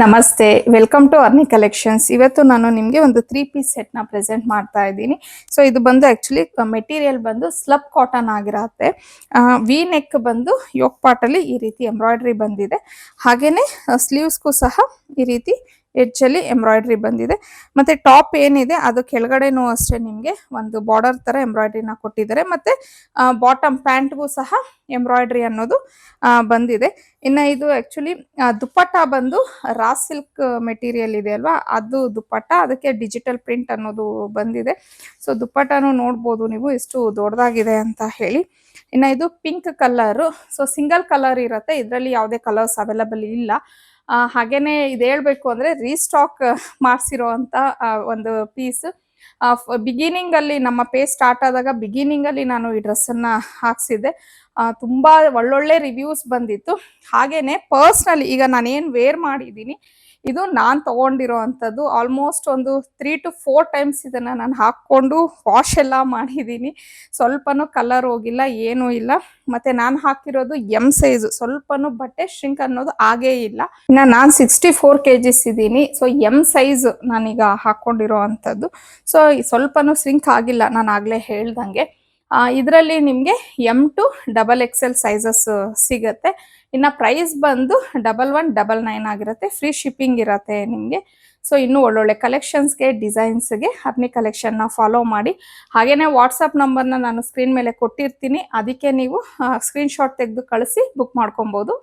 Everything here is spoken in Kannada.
ನಮಸ್ತೆ, ವೆಲ್ಕಮ್ ಟು ಅರ್ನಿ ಕಲೆಕ್ಷನ್ಸ್. ಇವತ್ತು ನಾನು ನಿಮಗೆ ಒಂದು 3 ಪೀಸ್ ಸೆಟ್ನ ಪ್ರೆಸೆಂಟ್ ಮಾಡ್ತಾ ಇದ್ದೀನಿ. ಸೊ ಇದು ಬಂದು ಆ್ಯಕ್ಚುಲಿ ಮೆಟೀರಿಯಲ್ ಬಂದು ಸ್ಲಬ್ ಕಾಟನ್ ಆಗಿರತ್ತೆ. ವಿ ನೆಕ್ ಬಂದು ಯೋಕ್ ಪಾಟಲ್ಲಿ ಈ ರೀತಿ ಎಂಬ್ರಾಯ್ಡ್ರಿ ಬಂದಿದೆ. ಹಾಗೇನೆ ಸ್ಲೀವ್ಸ್ಗೂ ಸಹ ಈ ರೀತಿ ಎಡ್ಜಲ್ಲಿ ಎಂಬ್ರಾಯ್ಡ್ರಿ ಬಂದಿದೆ. ಮತ್ತೆ ಟಾಪ್ ಏನಿದೆ ಅದು ಕೆಳಗಡೆನೂ ಅಷ್ಟೇ ನಿಮಗೆ ಒಂದು ಬಾರ್ಡರ್ ತರ ಎಂಬ್ರಾಯ್ಡ್ರಿನ ಕೊಟ್ಟಿದ್ದಾರೆ. ಮತ್ತೆ ಬಾಟಮ್ ಪ್ಯಾಂಟ್ಗೂ ಸಹ ಎಂಬ್ರಾಯ್ಡ್ರಿ ಅನ್ನೋದು ಬಂದಿದೆ. ಇನ್ನು ಇದು ಆ್ಯಕ್ಚುಲಿ ದುಪ್ಪಟ್ಟ ಬಂದು ರಾ ಸಿಲ್ಕ್ ಮೆಟೀರಿಯಲ್ ಇದೆ ಅಲ್ವಾ, ಅದು ದುಪ್ಪಟ್ಟ, ಅದಕ್ಕೆ ಡಿಜಿಟಲ್ ಪ್ರಿಂಟ್ ಅನ್ನೋದು ಬಂದಿದೆ. ಸೊ ದುಪ್ಪಟ್ಟನೂ ನೋಡ್ಬೋದು ನೀವು ಎಷ್ಟು ದೊಡ್ಡದಾಗಿದೆ ಅಂತ ಹೇಳಿ. ಇನ್ನು ಇದು pink colour. So single colour ಇರುತ್ತೆ, ಇದರಲ್ಲಿ ಯಾವುದೇ ಕಲರ್ಸ್ ಅವೈಲಬಲ್ ಇಲ್ಲ. ಹಾಗೇನೆ ಇದು ಹೇಳ್ಬೇಕು ಅಂದರೆ ರೀಸ್ಟಾಕ್ ಮಾಡಿಸಿರೋ ಅಂತ ಒಂದು ಪೀಸ್. ಬಿಗಿನಿಂಗ್ ಅಲ್ಲಿ ನಮ್ಮ ಪೇಜ್ ಸ್ಟಾರ್ಟ್ ಆದಾಗ ಬಿಗಿನಿಂಗ್ ಅಲ್ಲಿ ನಾನು ಈ ಡ್ರೆಸ್ಸನ್ನು ಹಾಕ್ಸಿದ್ದೆ. ತುಂಬ ಒಳ್ಳೊಳ್ಳೆ ರಿವ್ಯೂಸ್ ಬಂದಿತ್ತು. ಹಾಗೇನೆ ಪರ್ಸ್ನಲಿ ಈಗ ನಾನೇನು ವೇರ್ ಮಾಡಿದ್ದೀನಿ ಇದು ನಾನು ತೊಗೊಂಡಿರೋ ಅಂಥದ್ದು. ಆಲ್ಮೋಸ್ಟ್ ಒಂದು 3 to 4 ಟೈಮ್ಸ್ ಇದನ್ನು ನಾನು ಹಾಕ್ಕೊಂಡು ವಾಶ್ ಎಲ್ಲ ಮಾಡಿದ್ದೀನಿ. ಸ್ವಲ್ಪನೂ ಕಲರ್ ಹೋಗಿಲ್ಲ, ಏನೂ ಇಲ್ಲ. ಮತ್ತು ನಾನು ಹಾಕಿರೋದು ಎಮ್ ಸೈಜು, ಸ್ವಲ್ಪನೂ ಬಟ್ಟೆ ಶ್ರಿಂಕ್ ಅನ್ನೋದು ಆಗೇ ಇಲ್ಲ. ಇನ್ನು ನಾನು 64 kgs ಇದ್ದೀನಿ. ಸೊ ಎಮ್ ಸೈಜ್ ನಾನೀಗ ಹಾಕ್ಕೊಂಡಿರೋ ಅಂಥದ್ದು. ಸೊ ಸ್ವಲ್ಪನೂ ಶ್ರಿಂಕ್ ಆಗಿಲ್ಲ, ನಾನು ಆಗಲೇ ಹೇಳ್ದಂಗೆ. ಇದರಲ್ಲಿ ನಿಮಗೆ M to XXL ಸೈಜಸ್ ಸಿಗುತ್ತೆ. ಇನ್ನು ಪ್ರೈಸ್ ಬಂದು 1199 ಆಗಿರುತ್ತೆ. ಫ್ರೀ ಶಿಪ್ಪಿಂಗ್ ಇರುತ್ತೆ ನಿಮಗೆ. ಸೊ ಇನ್ನೂ ಒಳ್ಳೊಳ್ಳೆ ಕಲೆಕ್ಷನ್ಸ್ಗೆ, ಡಿಸೈನ್ಸ್ಗೆ ಅರ್ನಿ ಕಲೆಕ್ಷನ್ನ ಫಾಲೋ ಮಾಡಿ. ಹಾಗೆಯೇ ವಾಟ್ಸಪ್ ನಂಬರ್ನ ನಾನು ಸ್ಕ್ರೀನ್ ಮೇಲೆ ಕೊಟ್ಟಿರ್ತೀನಿ, ಅದಕ್ಕೆ ನೀವು ಸ್ಕ್ರೀನ್ಶಾಟ್ ತೆಗೆದು ಕಳಿಸಿ ಬುಕ್ ಮಾಡ್ಕೊಬೋದು.